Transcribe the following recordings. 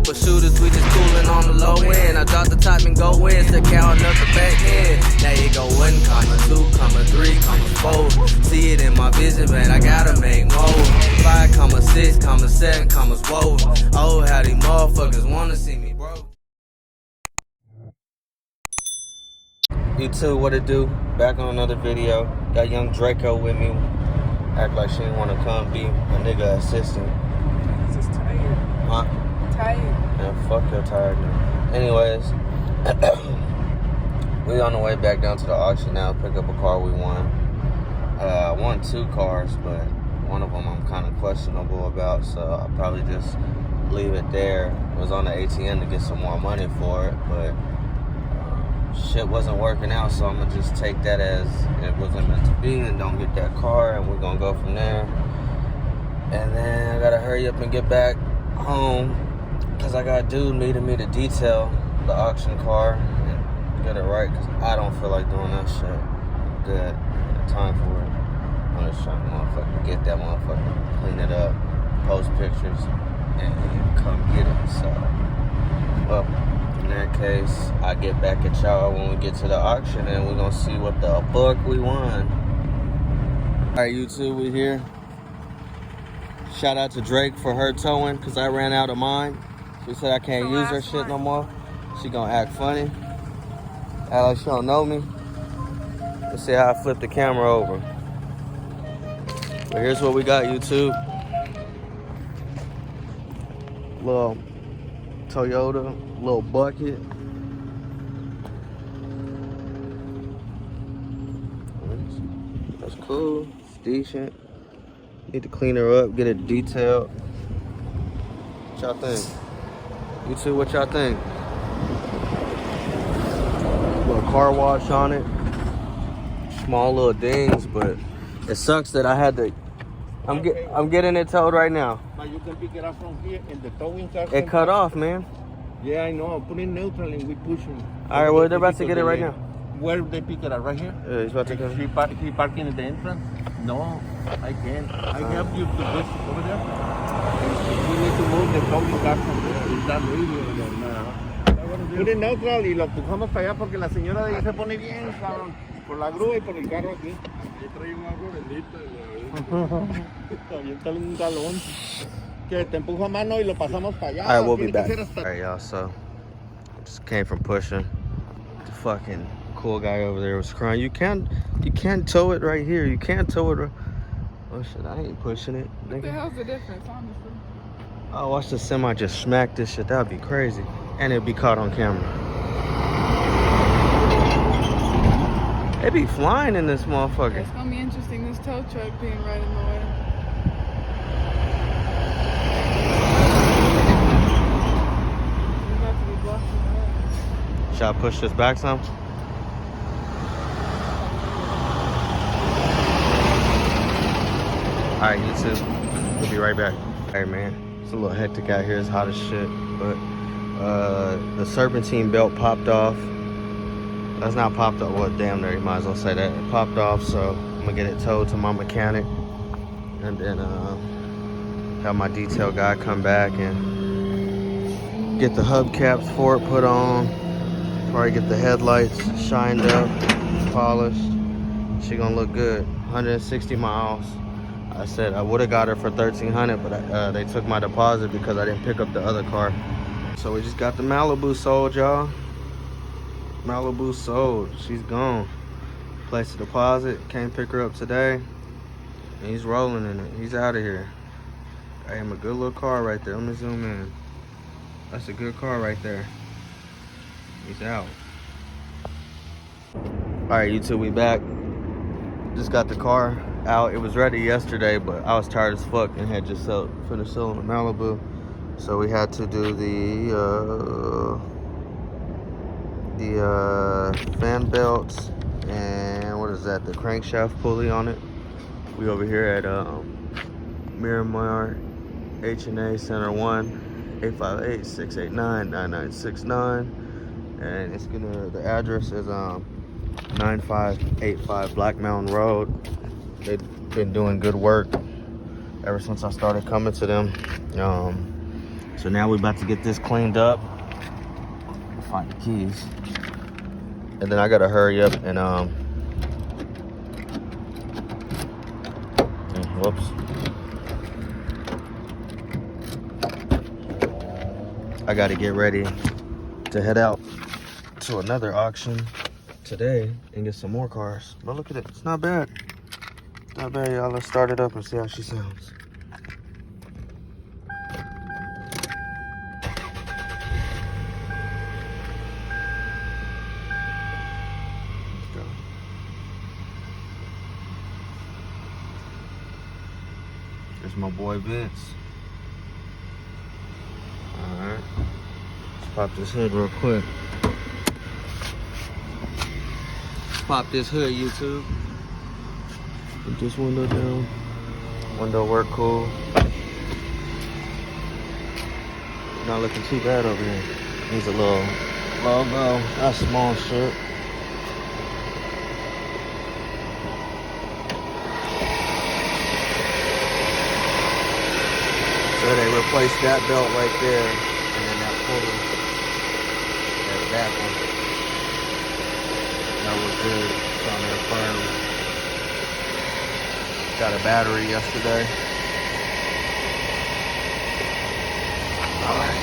but shooters, we just coolin' on the low end. I drop the top and go in, still counting up the back end. Now you go 1, 2, 3, 4. See it in my vision, man, I gotta make more. 5, 6, 7, whoa. Oh, how these motherfuckers wanna see me, bro. YouTube, what it do? Back on another video. Got young Draco with me. Act like she didn't want to come be a nigga assistant. Just tired. Huh? Tired. Yeah, fuck your tiredness. Anyways, we on the way back down to the auction now. Pick up a car we won. I won 2 cars, but one of them I'm kind of questionable about, so I'll probably just leave it there. I was on the ATM to get some more money for it, but shit wasn't working out, so I'm gonna just take that as it wasn't meant to be and don't get that car, and we're gonna go from there. And then I gotta hurry up and get back home because I got a dude needing me to detail the auction car and get it right, because I don't feel like doing that shit. I'm good. I got time for it. I'm just trying to motherfucking get that motherfucker, clean it up, post pictures, and come get it. So, well, in that case, I get back at y'all when we get to the auction, and we're gonna see what the fuck we won. Alright, YouTube, we here. Shout out to Drake for her towing, because I ran out of mine. She said I can't use her shit no more. She gonna act funny. Act like she don't know me. Let's see how I flip the camera over. But here's what we got, YouTube. Little Toyota, little bucket. That's cool. It's decent. Need to clean her up, get it detailed. What y'all think? You two, what y'all think? Little car wash on it. Small little dings, but it sucks that I had to. I'm getting it towed right now. But you can pick it up from here and the towing car. It cut off, man. Yeah, I know. Put it neutral and we push him. All right, well, they're about to get it right now. Where they pick it up? Right here? Yeah, he's about to come. He parking at the entrance? No, I can't. I help you to push over there. We need to move the towing car from there. It's that really. Put it neutral y lo empujamos para allá porque la señora de ahí se pone bien, cabrón. Por la grúa y por el carro aquí. Yo traigo un agua bendita. Aviéntale un galón. Que te empujo a mano y lo pasamos para allá. All right, we'll be back. All right, y'all, so just came from pushing. The fucking cool guy over there was crying. You can't tow it right here. You can't tow it. Oh shit, I ain't pushing it. What the hell's the difference, honestly? Oh, watch the semi just smack this shit. That'd be crazy. And it'd be caught on camera. It be flying in this motherfucker. It's gonna be interesting, this tow truck being right in the way. We're about to be blocking the way. Should I push this back some? Alright, YouTube. We'll be right back. Alright, man. It's a little hectic out here. It's hot as shit. But the serpentine belt popped off. That's not popped off. Well, damn there, you might as well say that. It popped off, so I'm gonna get it towed to my mechanic. And then have my detail guy come back and get the hubcaps for it put on. Probably get the headlights shined up, polished. She gonna look good. 160 miles. I said I would have got her for $1,300, but they took my deposit because I didn't pick up the other car. So we just got the Malibu sold, y'all. Malibu sold. She's gone. Placed a deposit. Can't pick her up today. And he's rolling in it. He's out of here. I am a good little car right there. Let me zoom in. That's a good car right there. He's out. Alright, YouTube, we back. Just got the car out. It was ready yesterday, but I was tired as fuck and had just finished selling the Malibu. So we had to do the fan belts and what is that? The crankshaft pulley on it. We over here at Miramar H&A Center 1, 858-689-9969, and it's gonna. The address is 9585 Black Mountain Road. They've been doing good work ever since I started coming to them. So now we're about to get this cleaned up. Find the keys. And then I gotta hurry up and whoops. I gotta get ready to head out to another auction today and get some more cars. But look at it, it's not bad. Not bad, y'all. Let's start it up and see how she sounds. Let's go. There's my boy Vince. Alright. Let's pop this hood real quick. Let's pop this hood, YouTube. Put this window down. Window work cool. Not looking too bad over here. Needs a little logo. That's small shit. So they replaced that belt right there, and then that pulley. That back one. That was good. It's on there firm. Got a battery yesterday. Alright.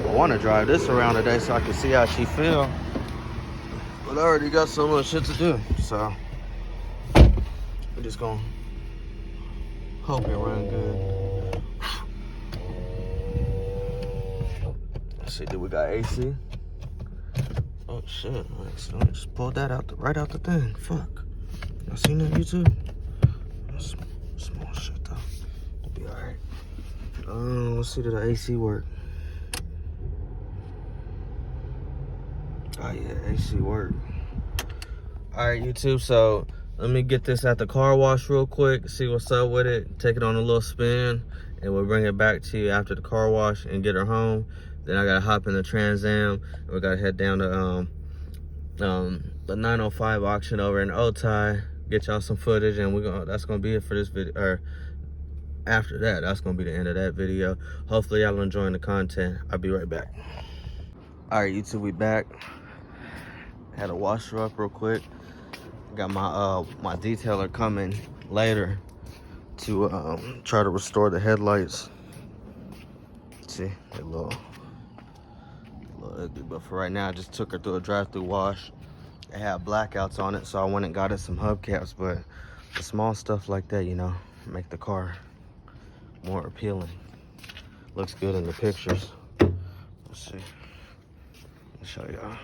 I want to drive this around today so I can see how she feel. But I already got so much shit to do. So we're just gonna hope it run good. Let's see, do we got AC? Oh shit, I just pulled that out right out the thing. Fuck. Y'all seen that, YouTube? That's small shit though. It'll be alright. Let's see, did the AC work? Oh yeah, AC work. Alright, YouTube, so let me get this at the car wash real quick, see what's up with it, take it on a little spin, and we'll bring it back to you after the car wash and get her home. Then I gotta hop in the Trans Am, and we gotta head down to the 905 auction over in Otay. Get y'all some footage, and that's gonna be it for this video. Or after that, that's gonna be the end of that video. Hopefully y'all enjoying the content. I'll be right back. All right, YouTube, we back. Had to wash her up real quick. Got my my detailer coming later to try to restore the headlights. See, a little ugly, but for right now, I just took her through a drive-through wash. It had blackouts on it, so I went and got it some hubcaps, but the small stuff like that, you know, make the car more appealing. Looks good in the pictures. Let's see. Let me show y'all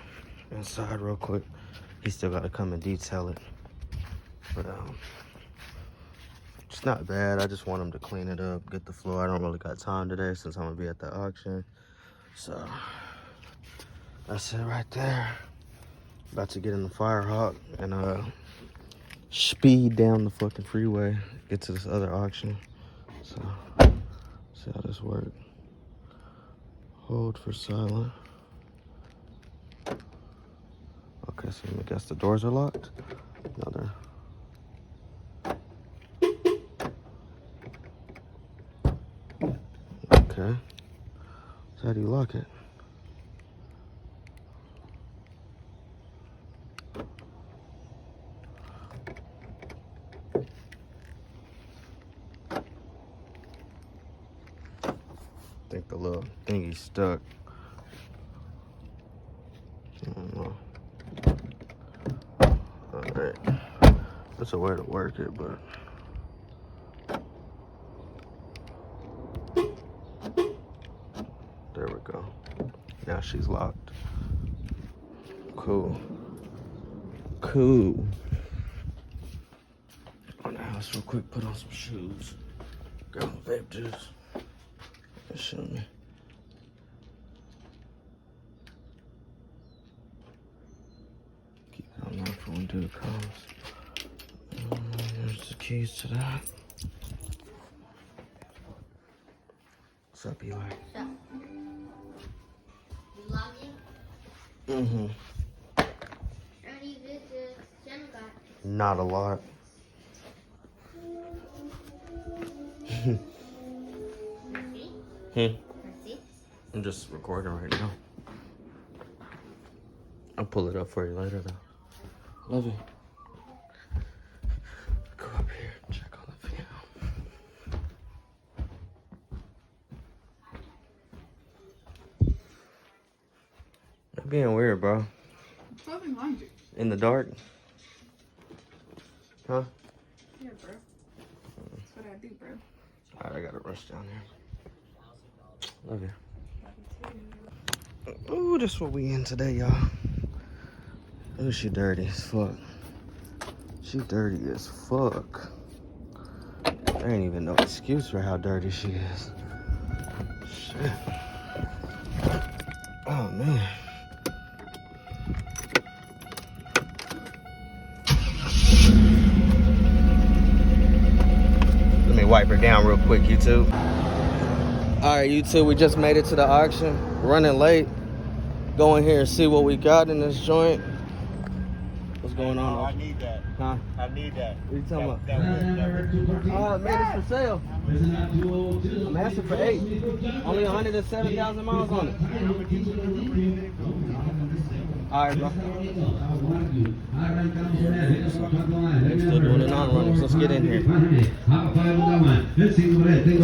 inside real quick. He still got to come and detail it, but it's not bad. I just want him to clean it up, get the floor. I don't really got time today since I'm gonna be at the auction, so that's it right there. About to get in the Firehawk and speed down the fucking freeway, get to this other auction. So see how this works. Hold for silent. Okay, so I guess the doors are locked. No, they're okay. So how do you lock it? I think the little thingy's stuck. I don't know. Alright. That's a way to work it, but there we go. Now she's locked. Cool. Cool. Go in the house real quick, put on some shoes. Grab my vape juice. Show me. Keep it on lock for when dude comes. There's the keys to that. What's up, Eli? What's up? You logging? Mm-hmm. How many visitors Jen got? Not a lot. Hmm. I'm just recording right now. I'll pull it up for you later though. Love you. Go up here and check on the video. You're being weird, bro. Fucking laundry. In the dark? Huh? Yeah, bro. That's what I do, bro. Alright, I gotta rush down here. Love you. Ooh, that's what we in today, y'all. Ooh, she dirty as fuck. She dirty as fuck. There ain't even no excuse for how dirty she is. Shit. Oh, man. Let me wipe her down real quick, YouTube. All right, YouTube, we just made it to the auction. Running late. Go in here and see what we got in this joint. What's going on? Oh, I need that. Huh? I need that. What are you talking about? That Oh, man, it's for sale. I'm asking for 8. Only 107,000 miles on it. All right, bro. Still doing the non-runners. Let's get in here. Let's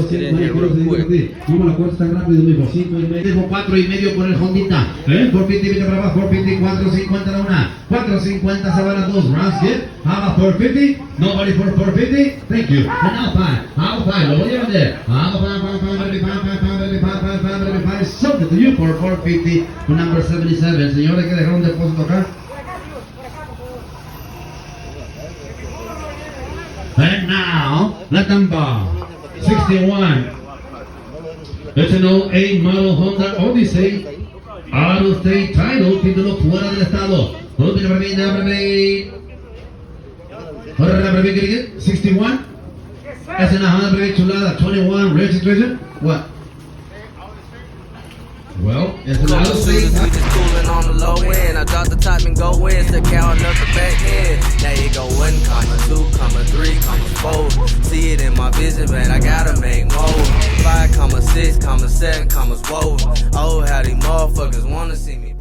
get in here real quick. 4.5 por el Hondita. 450 vete para abajo. 450, 450 la una. 450 se van a dos. Rounds get. How about 450? Nobody for 450? Thank you. And now 5. How 5? Lo voy a vender. How 5, something to you for 450 to number 77. Señores, que dejaron un depósito acá. And now, let them bow. 61. It's an 08 model Honda Odyssey. Out of state title, título fuera del estado. 61. That's an 100 chulada. 21 registration. What? Well, it's an out of state. We just cooling on the low end. I dropped the top and go in, still counting up the back end. Now you go 1, 2, 3, 4. See it in my vision, man. I gotta make more. 5, 6, 7, whoa. Oh, how these motherfuckers wanna see me.